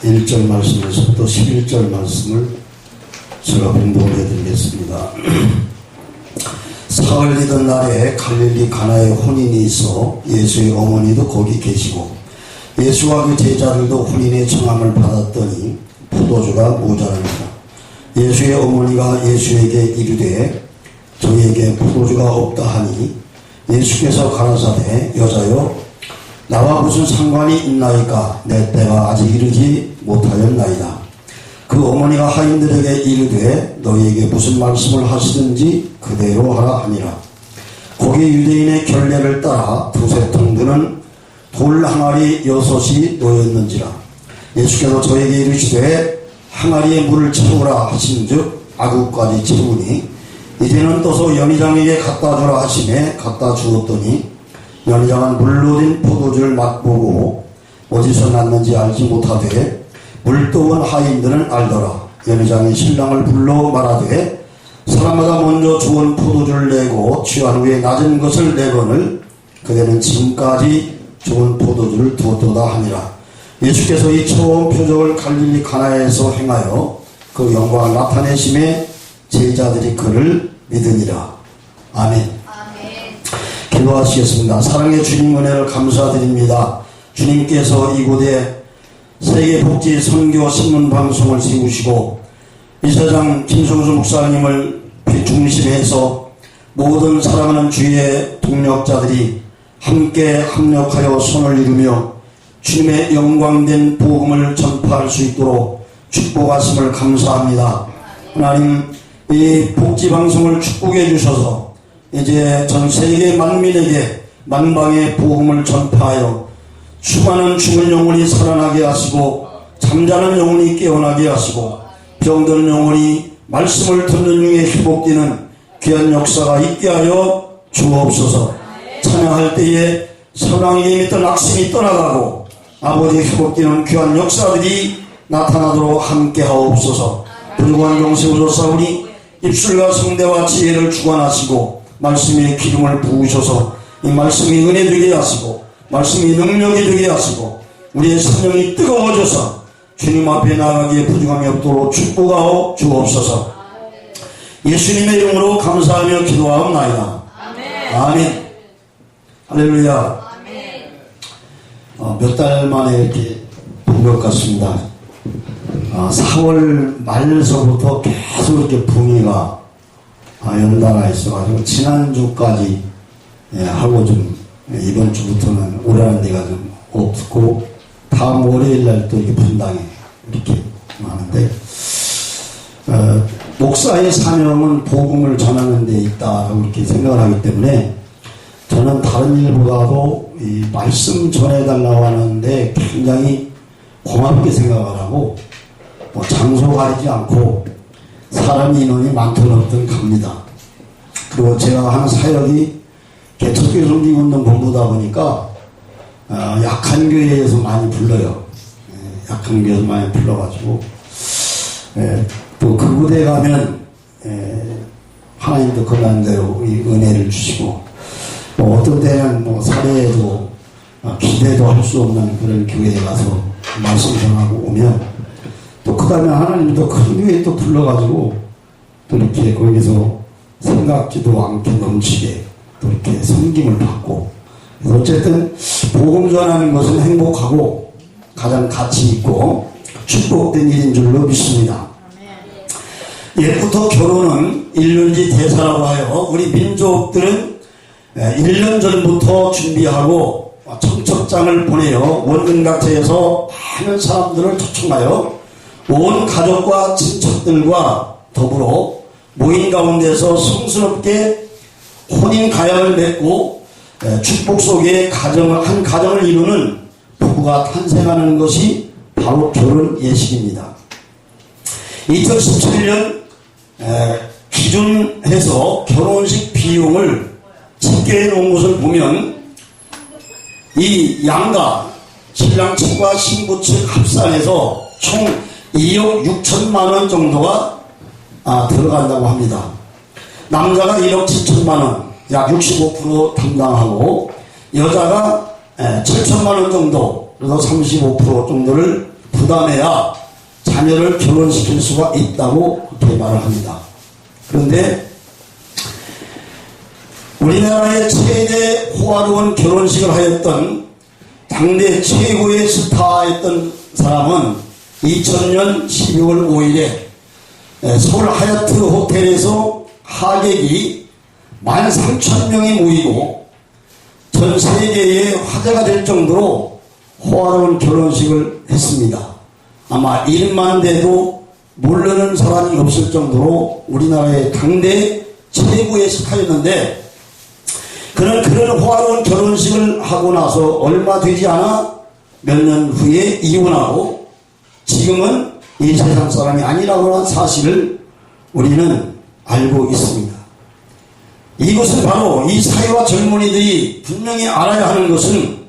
일 절 말씀에서부터 11절 말씀을 제가 공독해 드리겠습니다. 사흘이던 날에 갈릴리 가나에 혼인이 있어 예수의 어머니도 거기 계시고 예수와 그 제자들도 혼인의 청함을 받았더니 포도주가 모자랍니다. 예수의 어머니가 예수에게 이르되 저희에게 포도주가 없다 하니 예수께서 가라사대 여자여 나와 무슨 상관이 있나이까 내 때가 아직 이르지 못하였나이다. 그 어머니가 하인들에게 이르되 너희에게 무슨 말씀을 하시든지 그대로 하라 하니라. 거기 유대인의 결례를 따라 두세 통 드는 돌 항아리 6이 놓였는지라. 예수께서 저에게 이르시되 항아리에 물을 채우라 하신즉 아구까지 채우니 이제는 떠서 연희장에게 갖다 주라 하시매 갖다 주었더니 연희장은 물로 된 포도주를 맛보고 어디서 났는지 알지 못하되 물떠온 하인들은 알더라. 연희장이 신랑을 불러 말하되 사람마다 먼저 좋은 포도주를 내고 취한 후에 낮은 것을 내거늘 그대는 지금까지 좋은 포도주를 두었도다 하니라. 예수께서 이 처음 표적을 갈릴리 가나에서 행하여 그 영광을 나타내심에 제자들이 그를 믿으니라. 아멘. 기도하시겠습니다. 사랑의 주님 은혜를 감사드립니다. 주님께서 이곳에 세계복지 선교 신문 방송을 세우시고 이사장 김성수 목사님을 중심해서 모든 사랑하는 주의 동력자들이 함께 합력하여 손을 이루며 주님의 영광된 복음을 전파할 수 있도록 축복하심을 감사합니다. 하나님 이 복지방송을 축복해 주셔서 이제 전 세계 만민에게 만방의 복음을 전파하여 수많은 죽은 영혼이 살아나게 하시고 잠자는 영혼이 깨어나게 하시고 병든 영혼이 말씀을 듣는 중에 회복되는 귀한 역사가 있게 하여 주옵소서. 찬양할 때에 사랑에게 있던 악심이 떠나가고 아버지 회복되는 귀한 역사들이 나타나도록 함께 하옵소서. 불구한 용심으로 싸우니 입술과 성대와 지혜를 주관하시고 말씀의 기름을 부으셔서 이 말씀이 은혜 되게 하시고 말씀이 능력이 되게 하시고 우리의 심령이 뜨거워져서 주님 앞에 나가기에 부족함이 없도록 축복하오 주옵소서. 예수님의 이름으로 감사하며 기도하옵나이다. 아멘. 아멘. 할렐루야. 몇 달 만에 이렇게 본 것 같습니다. 4월 말서부터 계속 이렇게 붕이가 연달아 있어가지고 지난주까지 하고 좀 이번 주부터는 오라는 데가 좀 없고 다음 월요일날 또 이렇게 분당에 이렇게 하는데 목사의 사명은 복음을 전하는 데 있다고 이렇게 생각을 하기 때문에 저는 다른 일보다도 이 말씀 전해달라고 하는데 굉장히 고맙게 생각을 하고 장소 가리지 않고 사람 인원이 많든 없든 갑니다. 그리고 제가 하는 사역이 개척교회 성김운동 본부다 보니까 약한 교회에서 많이 불러요. 약한 교회에서 많이 불러가지고 또 그곳에 가면 하나님도 그런 대로 이 은혜를 주시고 어떤 때는 사례도 기대도 할 수 없는 그런 교회에 가서 말씀 전하고 오면 또 그 다음에 하나님이 또 큰 교회에 또 불러가지고 또 이렇게 거기서 생각지도 않게 넘치게 또 이렇게 섬김을 받고 어쨌든 복음 전하는 것은 행복하고 가장 가치 있고 축복된 일인 줄로 믿습니다. 옛부터 결혼은 일륜지 대사라고 하여 우리 민족들은 1년 전부터 준비하고 청첩장을 보내어 원근각지에서 많은 사람들을 초청하여 온 가족과 친척들과 더불어 모인 가운데서 성스럽게 혼인 가약을 맺고 축복 속에 한 가정을 이루는 부부가 탄생하는 것이 바로 결혼 예식입니다. 2017년 기준해서 결혼식 비용을 집계해 놓은 것을 보면 이 양가 신랑 측과 신부 측 합산해서 총 2억 6천만 원 정도가 들어간다고 합니다. 남자가 1억 7천만 원, 약 65% 담당하고 여자가 7천만 원 정도, 그래서 35% 정도를 부담해야 자녀를 결혼시킬 수가 있다고 그렇게 말을 합니다. 그런데 우리나라의 최대 호화로운 결혼식을 하였던 당대 최고의 스타였던 사람은 2000년 12월 5일에 서울 하얏트 호텔에서 하객이 13,000명이 모이고 전 세계에 화제가 될 정도로 호화로운 결혼식을 했습니다. 아마 이름만 돼도 모르는 사람이 없을 정도로 우리나라의 당대 최고의 스타였는데 그런 호화로운 결혼식을 하고 나서 얼마 되지 않아 몇 년 후에 이혼하고 지금은 이 세상 사람이 아니라고 하는 사실을 우리는 알고 있습니다. 이것은 바로 이 사회와 젊은이들이 분명히 알아야 하는 것은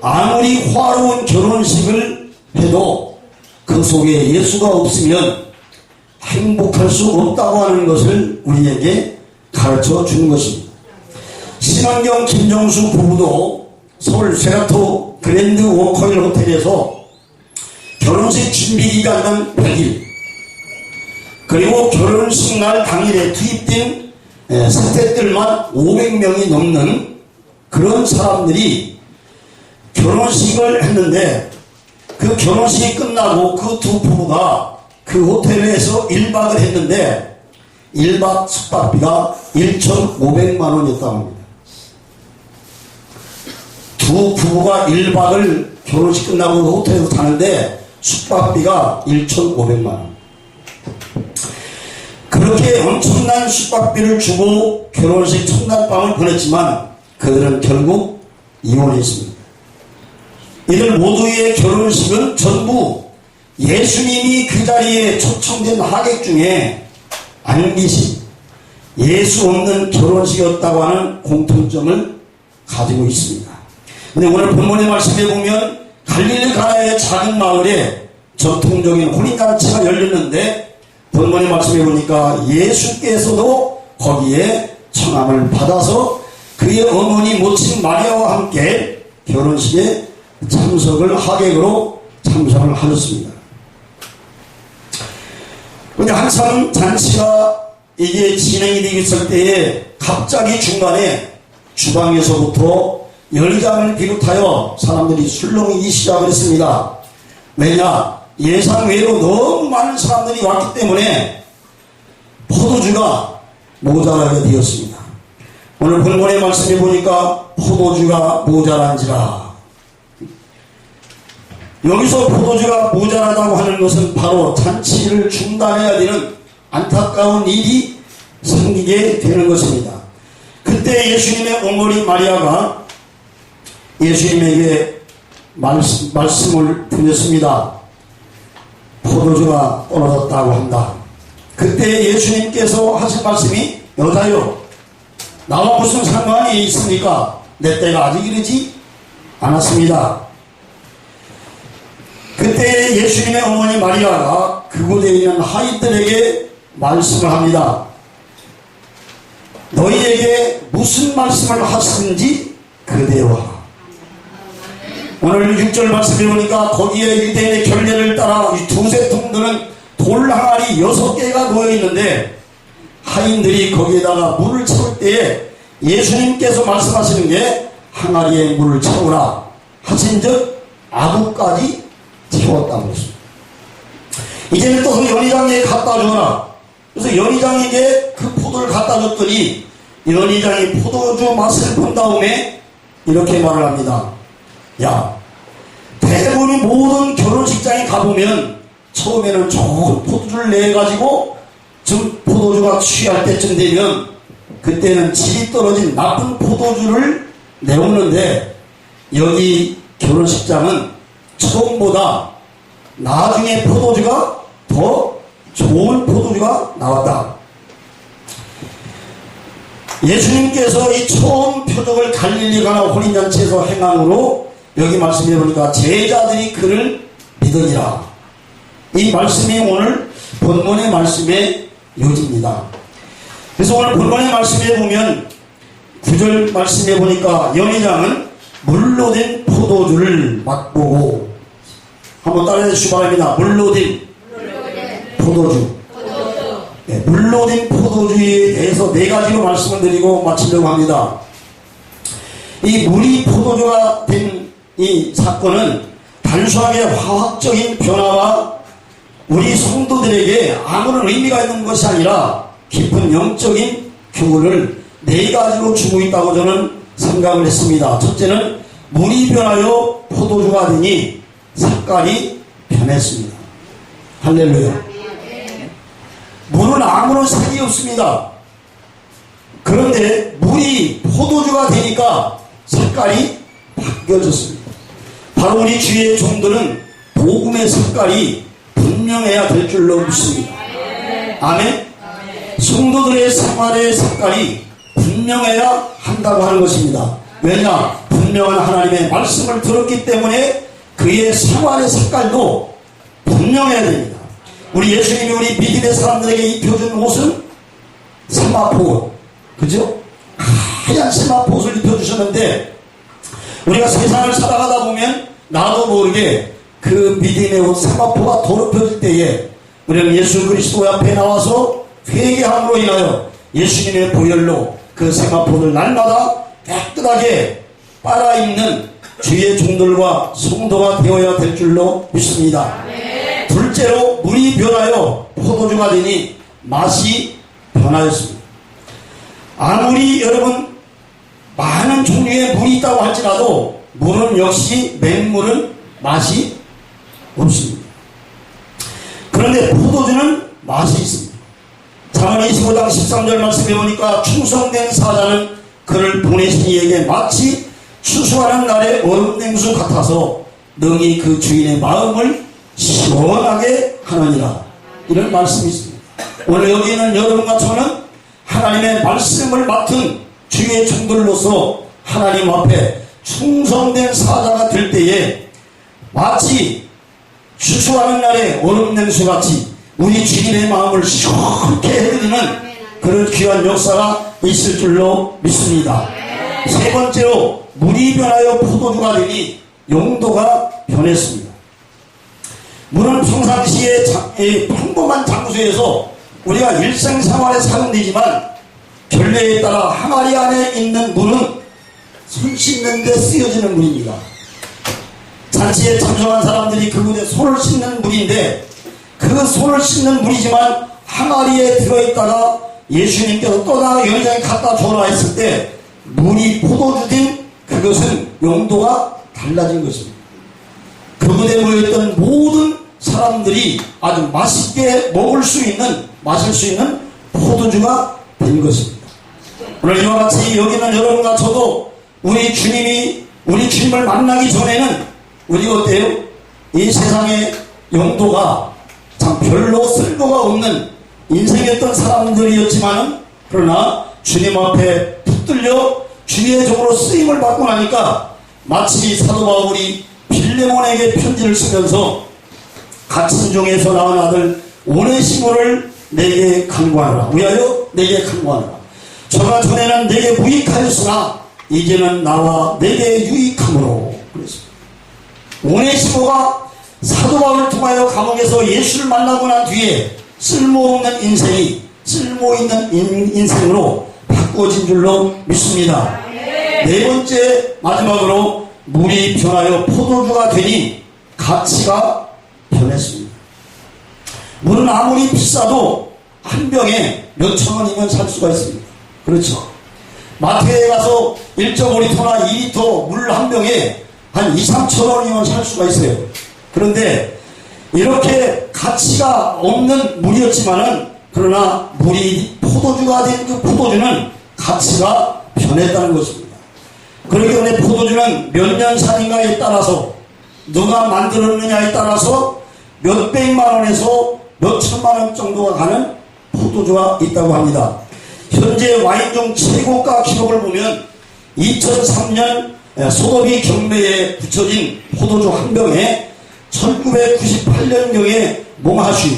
아무리 호화로운 결혼식을 해도 그 속에 예수가 없으면 행복할 수 없다고 하는 것을 우리에게 가르쳐 주는 것입니다. 신환경 김정수 부부도 서울 세라토 그랜드 워커힐 호텔에서 결혼식 준비 기간은 100일, 그리고 결혼식 날 당일에 투입된 스태프들만 500명이 넘는 그런 사람들이 결혼식을 했는데 그 결혼식이 끝나고 그 두 부부가 그 호텔에서 1박을 했는데 1박 숙박비가 1,500만 원이었다고 합니다. 두 부부가 1박을 결혼식 끝나고 그 호텔에서 자는데 숙박비가 1,500만 원. 그렇게 엄청난 숙박비를 주고 결혼식 첫날 밤을 보냈지만 그들은 결국 이혼했습니다. 이들 모두의 결혼식은 전부 예수님이 그 자리에 초청된 하객 중에 안 계신 예수 없는 결혼식이었다고 하는 공통점을 가지고 있습니다. 그런데 오늘 본문의 말씀에 보면 갈릴리 가나의 작은 마을에 전통적인 혼인잔치가 열렸는데 본문의 말씀에 보니까 예수께서도 거기에 청함을 받아서 그의 어머니 모친 마리아와 함께 결혼식에 하객으로 참석을 하셨습니다. 그런데 한참 잔치가 이게 진행이 되고 있을 때에 갑자기 중간에 주방에서부터 연희장을 비롯하여 사람들이 술렁이기 시작을 했습니다. 왜냐? 예상외로 너무 많은 사람들이 왔기 때문에 포도주가 모자라게 되었습니다. 오늘 본문의 말씀에 보니까 포도주가 모자란지라. 여기서 포도주가 모자라다고 하는 것은 바로 잔치를 중단해야 되는 안타까운 일이 생기게 되는 것입니다. 그때 예수님의 어머니 마리아가 예수님에게 말씀을 드렸습니다. 포도주가 떨어졌다고 한다. 그때 예수님께서 하신 말씀이 여자여 나와 무슨 상관이 있습니까? 내 때가 아직 이르지 않았습니다. 그때 예수님의 어머니 마리아가 그곳에 있는 하인들에게 말씀을 합니다. 너희에게 무슨 말씀을 하시는지 그대로 하라. 오늘 6절 말씀에 보니까 거기에 유대인의 결례를 따라 이 두세 통들은 돌 항아리 6개가 놓여있는데 하인들이 거기에다가 물을 채울 때에 예수님께서 말씀하시는 게 항아리에 물을 채우라 하신즉 아구까지 채웠다고 했습니다. 이제는 또 연희장에 갖다 주어라. 그래서 연희장에게 그 포도를 갖다 줬더니 연희장이 포도주 맛을 본 다음에 이렇게 말을 합니다. 야, 대부분 모든 결혼식장에 가보면 처음에는 좋은 포도주를 내가지고 좀 포도주가 취할 때쯤 되면 그때는 질이 떨어진 나쁜 포도주를 내오는데 여기 결혼식장은 처음보다 나중에 포도주가 더 좋은 포도주가 나왔다. 예수님께서 이 처음 표적을 갈릴리 가나 혼인잔치에서 행함으로 여기 말씀해 보니까 제자들이 그를 믿으니라. 이 말씀이 오늘 본문의 말씀의 요지입니다. 그래서 오늘 본문의 말씀에 보면 9절 말씀해 보니까 연회장은 물로 된 포도주를 맛보고, 한번 따라해 주시기 바랍니다. 물로 된 포도주. 네, 물로 된 포도주에 대해서 4가지로 말씀을 드리고 마치려고 합니다. 이 물이 포도주가 된 이 사건은 단순하게 화학적인 변화와 우리 성도들에게 아무런 의미가 있는 것이 아니라 깊은 영적인 교훈을 4가지로 주고 있다고 저는 생각을 했습니다. 첫째는 물이 변하여 포도주가 되니 색깔이 변했습니다. 할렐루야. 물은 아무런 색이 없습니다. 그런데 물이 포도주가 되니까 색깔이 바뀌어졌습니다. 바로 우리 주의 종들은 복음의 색깔이 분명해야 될 줄로 믿습니다. 아멘. 성도들의 생활의 색깔이 분명해야 한다고 하는 것입니다. 왜냐? 분명한 하나님의 말씀을 들었기 때문에 그의 생활의 색깔도 분명해야 됩니다. 우리 예수님이 우리 믿음의 사람들에게 입혀준 옷은 세마포, 그죠? 하얀 세마포 옷을 입혀주셨는데, 우리가 세상을 살아가다 보면 나도 모르게 그 믿음의 옷 세마포가 더럽혀질 때에 우리는 예수 그리스도 앞에 나와서 회개함으로 인하여 예수님의 보혈로 그 세마포를 날마다 깨끗하게 빨아입는 주의 종들과 성도가 되어야 될 줄로 믿습니다. 둘째로 물이 변하여 포도주가 되니 맛이 변하였습니다. 아무리 여러분 많은 종류의 물이 있다고 할지라도 물은 역시 맹물은 맛이 없습니다. 그런데 포도주는 맛이 있습니다. 잠언 25장 13절 말씀해 보니까 충성된 사자는 그를 보내신 이에게 마치 추수하는 날의 얼음냉수 같아서 능히 그 주인의 마음을 시원하게 하느니라. 이런 말씀이 있습니다. 오늘 여기 있는 여러분과 저는 하나님의 말씀을 맡은 주의 종들로서 하나님 앞에 충성된 사자가 될 때에 마치 추수하는 날의 얼음냉수같이 우리 주인의 마음을 시원하게 해드리는 그런 귀한 역사가 있을 줄로 믿습니다. 세 번째로 물이 변하여 포도주가 되니 용도가 변했습니다. 물은 평상시에 평범한 장소에서 우리가 일생생활에 사용되지만 결례에 따라 항아리 안에 있는 물은 손 씻는 데 쓰여지는 물입니다. 잔치에 참석한 사람들이 그곳에 손을 씻는 물인데, 그 손을 씻는 물이지만 항아리에 들어있다가 예수님께서 또 다른 연장에 갖다 줘라 했을 때 물이 포도주 된 그것은 용도가 달라진 것입니다. 그곳에 모였던 모든 사람들이 아주 맛있게 먹을 수 있는, 마실 수 있는 포도주가 된 것입니다. 오늘 이와 같이 여기는 여러분과 저도 우리 주님을 만나기 전에는 우리 어때요? 이 세상의 용도가 참 별로 쓸모가 없는 인생이었던 사람들이었지만은, 그러나 주님 앞에 붙들려 주의 종으로 쓰임을 받고 나니까 마치 사도 바울이 빌레몬에게 편지를 쓰면서 갇힌 종에서 낳은 아들 오네시모를 내게 간구하라. 위하여 내게 간구하라. 저가 전에는 내게 무익하였으나 이제는 나와 내게 유익함으로. 그랬습니다. 오네시모가 사도 바울을 통하여 감옥에서 예수를 만나고 난 뒤에 쓸모없는 인생이 쓸모있는 인생으로 바꿔진 줄로 믿습니다. 네 번째, 마지막으로 물이 변하여 포도주가 되니 가치가 변했습니다. 물은 아무리 비싸도 한 병에 몇천 원이면 살 수가 있습니다. 그렇죠? 마트에 가서 1.5리터나 2리터 물 한 병에 한 2, 3천 원이면 살 수가 있어요. 그런데 이렇게 가치가 없는 물이었지만은, 그러나 물이 포도주가 된 그 포도주는 가치가 변했다는 것입니다. 그렇기 때문에 포도주는 몇 년 산인가에 따라서, 누가 만들었느냐에 따라서 몇백만 원에서 몇천만 원 정도가 가는 포도주가 있다고 합니다. 현재 와인종 최고가 기록을 보면 2003년 소도비 경매에 붙여진 포도주 한 병에 1998년경에 몽하슈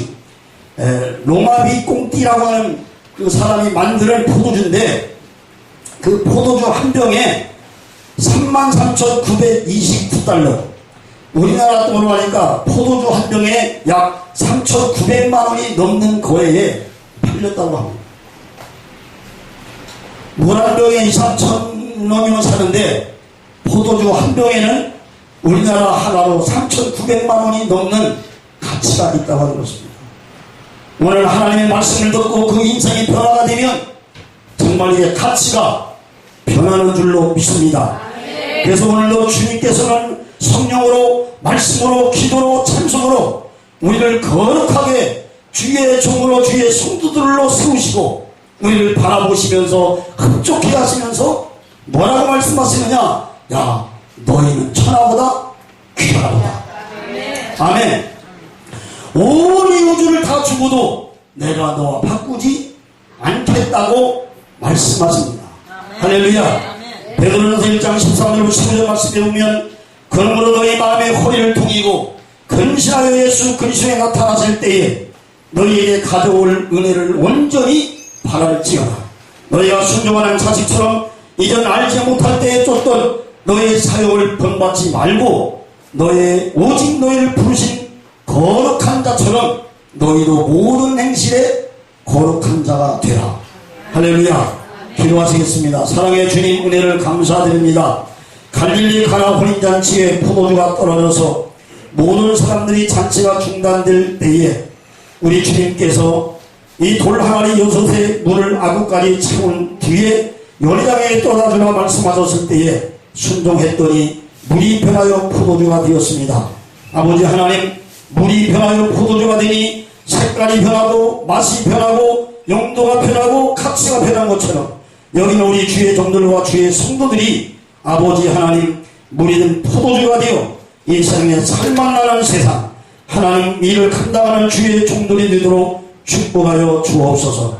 로마비 꽁띠라고 하는 그 사람이 만드는 포도주인데, 그 포도주 한 병에 33,929달러, 우리나라 돈으로 하니까 포도주 한 병에 약 3,900만 원이 넘는 거래에 팔렸다고 합니다. 물 한 병에 2, 3천 원이면 사는데 포도주 한 병에는 우리나라 하나로 3,900만 원이 넘는 가치가 있다고 하는 것입니다. 오늘 하나님의 말씀을 듣고 그 인생이 변화가 되면 정말 이게 가치가 변하는 줄로 믿습니다. 그래서 오늘도 주님께서는 성령으로, 말씀으로, 기도로, 찬송으로 우리를 거룩하게 주의 종으로, 주의 성도들로 세우시고 우리를 바라보시면서 흡족해 하시면서 뭐라고 말씀하시느냐? 야, 너희는 천하보다 귀하다. 아멘. 온 이 우주를 다 주고도 내가 너와 바꾸지 않겠다고 말씀하십니다. 할렐루야. 베드로전서 1장 13절 15절 말씀에 보면, 그러므로 너희 마음의 허리를 동이고 근신하여 예수 그리스도에 나타나실 때에 너희에게 가져올 은혜를 온전히 바랄지어다. 너희가 순종하는 자식처럼 이전 알지 못할 때에 쫓던 너의 사역을 본받지 말고 너의 오직 너희를 부르신 거룩한 자처럼 너희도 모든 행실에 거룩한 자가 되라. 할렐루야. 기도하시겠습니다. 사랑의 주님, 은혜를 감사드립니다. 갈릴리 가나 혼인잔치에 포도주가 떨어져서 모든 사람들이 잔치가 중단될 때에 우리 주님께서 이 돌 항아리 6의 물을 아구까지 채운 뒤에 요리장에 떠나주라 말씀하셨을 때에 순종했더니 물이 변하여 포도주가 되었습니다. 아버지 하나님, 물이 변하여 포도주가 되니 색깔이 변하고 맛이 변하고 용도가 변하고 가치가 변한 것처럼 여기는 우리 주의 종들과 주의 성도들이 아버지 하나님, 물이 든 포도주가 되어 이 세상에 살만나는 세상, 하나님 일을 감당하는 주의 종들이 되도록 축복하여 주옵소서.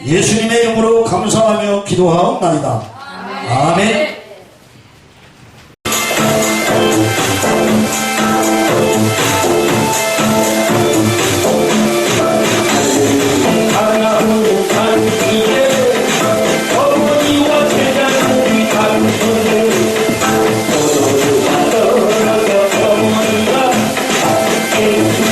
예수님의 이름으로 감사하며 기도하옵나이다. 아멘. Thank you.